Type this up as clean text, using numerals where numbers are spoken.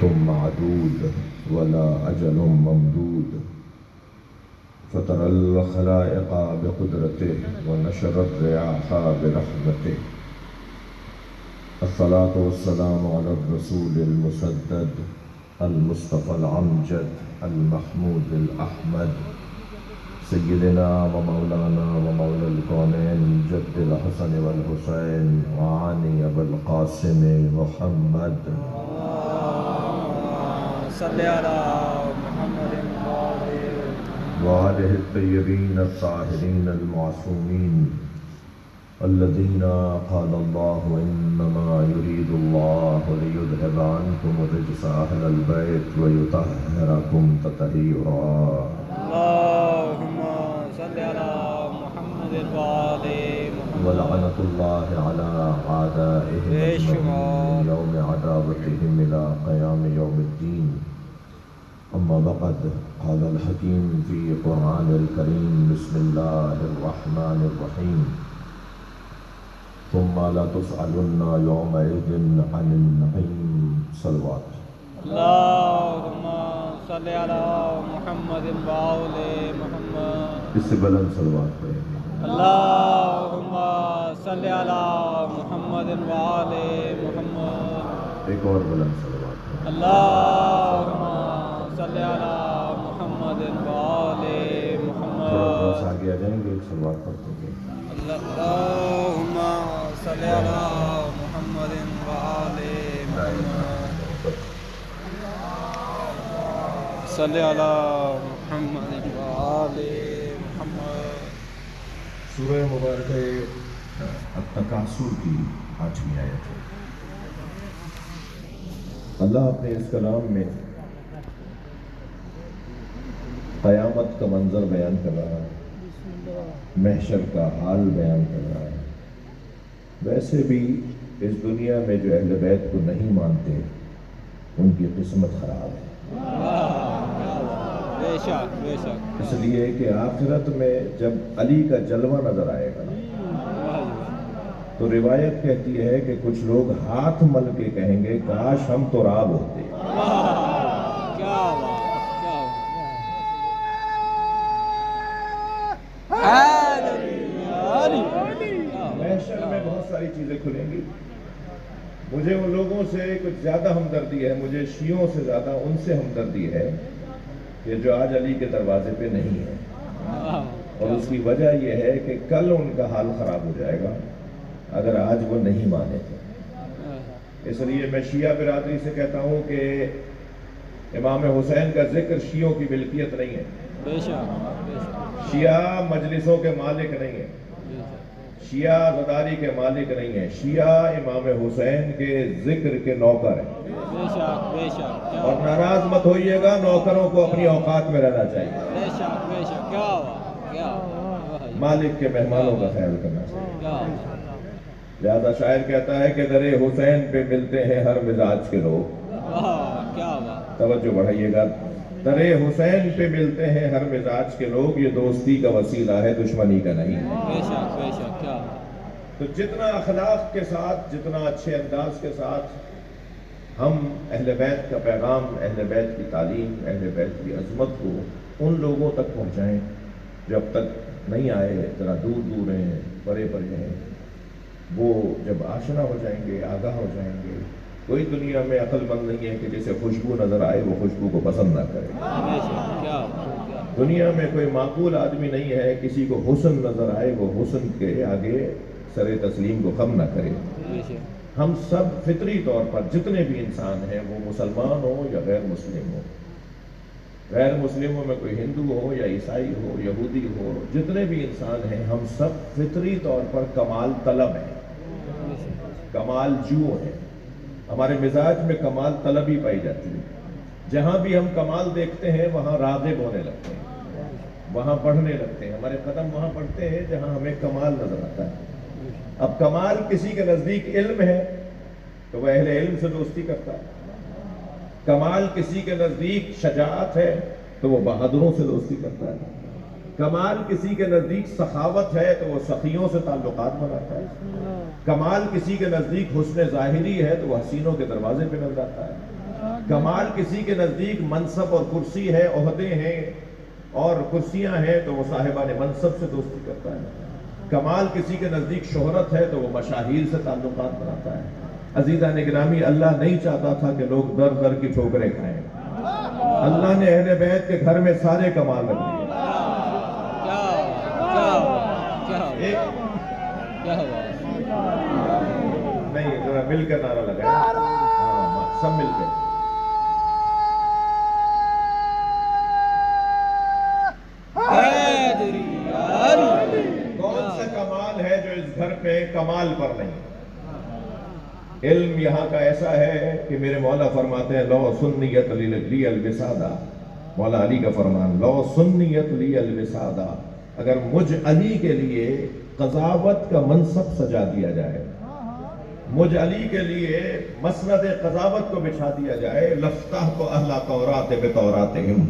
معدود ولا أجل ممدود فطر الخلائق بقدرته ونشر الرياح برحمته الصلاة والسلام على الرسول المسدد المصطفى الأمجد المحمود الأحمد سيدنا ومولانا ومولى الكونين جد الحسن والحسين وعاني أبا القاسم محمد صل على محمد وآله الطيبين الطاهرين المعصومين الذين قال الله إنما يريد الله ليذهب عنكم الرجس أهل البيت ويطهركم تطهيرا اللهم صل على محمد وآل محمد ولعنة الله على أعدائهم أجمعين من يوم عداوتهم إلى قيام يوم الدين أما بعد قال الحكيم في قرآن الكريم بسم الله الرحمن الرحيم ثم لا تسألن يومئذ عن النعيم صلوات اللهم صل على محمد وآل محمد اس سے بلند صلوات پڑھیں اللهم صل على محمد وآل محمد ایک اور بلند صلوات پڑھیں اللهم صل على محمد وآل تھوڑا محمد سا آگے آ جائیں گے ایک صلوات پڑھتے ہیں اللهم صل على محمد وآل محمد صل على محمد وآل محمد سورہ مبارکہ التکاثر کی 8ویں آیت ہے۔ اللہ اپنے اس کلام میں قیامت کا منظر بیان کر رہا ہے، محشر کا حال بیان کر رہا ہے۔ ویسے بھی اس دنیا میں جو اہل بیت کو نہیں مانتے ان کی قسمت خراب ہے، بے شک بے شک اس لیے کہ آخرت میں جب علی کا جلوہ نظر آئے گا تو روایت کہتی ہے کہ کچھ لوگ ہاتھ مل کے کہیں گے کاش ہم تو راب ہوتے۔ کیا بات محشر میں بہت ساری چیزیں کھلیں گی۔ مجھے ان لوگوں سے کچھ زیادہ ہمدردی ہے، مجھے شیعوں سے زیادہ ان سے ہمدردی ہے کہ جو آج علی کے دروازے پہ نہیں ہے، اور اس کی وجہ یہ ہے کہ کل ان کا حال خراب ہو جائے گا اگر آج وہ نہیں مانے تھے۔ اس لیے میں شیعہ برادری سے کہتا ہوں کہ امام حسین کا ذکر شیعوں کی ملکیت نہیں ہے، بے شک شیعہ مجلسوں کے مالک نہیں ہے، شیعہ زداری کے مالک نہیں ہیں، شیعہ امام حسین کے ذکر کے نوکر ہیں۔ بے شک بے شک اور ناراض مت ہوئیے گا، نوکروں کو اپنی اوقات میں رہنا چاہیے، بے شک بے شک کیا بات کیا مالک کے مہمانوں کا خیال کرنا چاہیے۔ کیا لہذا شاعر کہتا ہے کہ در حسین پہ ملتے ہیں ہر مزاج کے لوگ۔ کیا بات توجہ بڑھائیے گا، در حسین پہ ملتے ہیں ہر مزاج کے لوگ، یہ دوستی کا وسیلہ ہے، دشمنی کا نہیں ہے۔ بے شک کیا تو جتنا اخلاق کے ساتھ، جتنا اچھے انداز کے ساتھ ہم اہل بیت کا پیغام، اہل بیت کی تعلیم، اہل بیت کی عظمت کو ان لوگوں تک پہنچائیں جو اب تک نہیں آئے، ذرا دور دور ہیں، پرے پرے ہیں، وہ جب آشنا ہو جائیں گے، آگاہ ہو جائیں گے۔ کوئی دنیا میں عقل مند نہیں ہے کہ جسے خوشبو نظر آئے وہ خوشبو کو پسند نہ کرے۔ دنیا میں کوئی معقول آدمی نہیں ہے کسی کو حسن نظر آئے وہ حسن کے آگے سر تسلیم کو خم نہ کرے۔ ہم سب فطری طور پر جتنے بھی انسان ہیں، وہ مسلمان ہو یا غیر مسلم ہو، غیر مسلموں میں کوئی ہندو ہو یا عیسائی ہو، یہودی ہو، جتنے بھی انسان ہیں ہم سب فطری طور پر کمال طلب ہیں، کمال جو ہیں۔ ہمارے مزاج میں کمال طلبی پائی جاتی ہے۔ جہاں بھی ہم کمال دیکھتے ہیں وہاں راغب ہونے لگتے ہیں، وہاں پڑھنے لگتے ہیں، ہمارے قدم وہاں پڑھتے ہیں جہاں ہمیں کمال نظر آتا ہے۔ اب کمال کسی کے نزدیک علم ہے تو وہ اہل علم سے دوستی کرتا ہے، کمال کسی کے نزدیک شجاعت ہے تو وہ بہادروں سے دوستی کرتا ہے، کمال کسی کے نزدیک سخاوت ہے تو وہ سخیوں سے تعلقات بناتا ہے، کمال کسی کے نزدیک حسن ظاہری ہے تو وہ حسینوں کے دروازے پہ نظر آتا ہے، کمال کسی کے نزدیک منصب اور کرسی ہے، عہدے ہیں اور کرسیاں ہیں تو وہ صاحبان منصب سے دوستی کرتا ہے۔ کمال کسی کے نزدیک شہرت ہے تو وہ مشاہیر سے تعلقات بناتا ہے۔ عزیزان گرامی، اللہ نہیں چاہتا تھا کہ لوگ در در کی ٹھوکریں کھائیں۔ اللہ نے اہل بیت کے گھر میں سارے کمال رکھ دیے۔ نہیں، ذرا مل کر نعرہ لگائیں، ہاں سب مل کے۔ کون سا کمال ہے جو اس گھر پہ کمال پر نہیں؟ علم یہاں کا ایسا ہے کہ میرے مولا فرماتے ہیں لو سنیت لی الوسادہ، مولا علی کا فرمان، لو سنیت لی الوسادہ، اگر مجھ علی کے لیے قضاوت کا منصب سجا دیا جائے، مجھ علی کے لیے مسند قضاوت کو بچھا دیا جائے، لفتح تو اہل تورات بتوراتہم،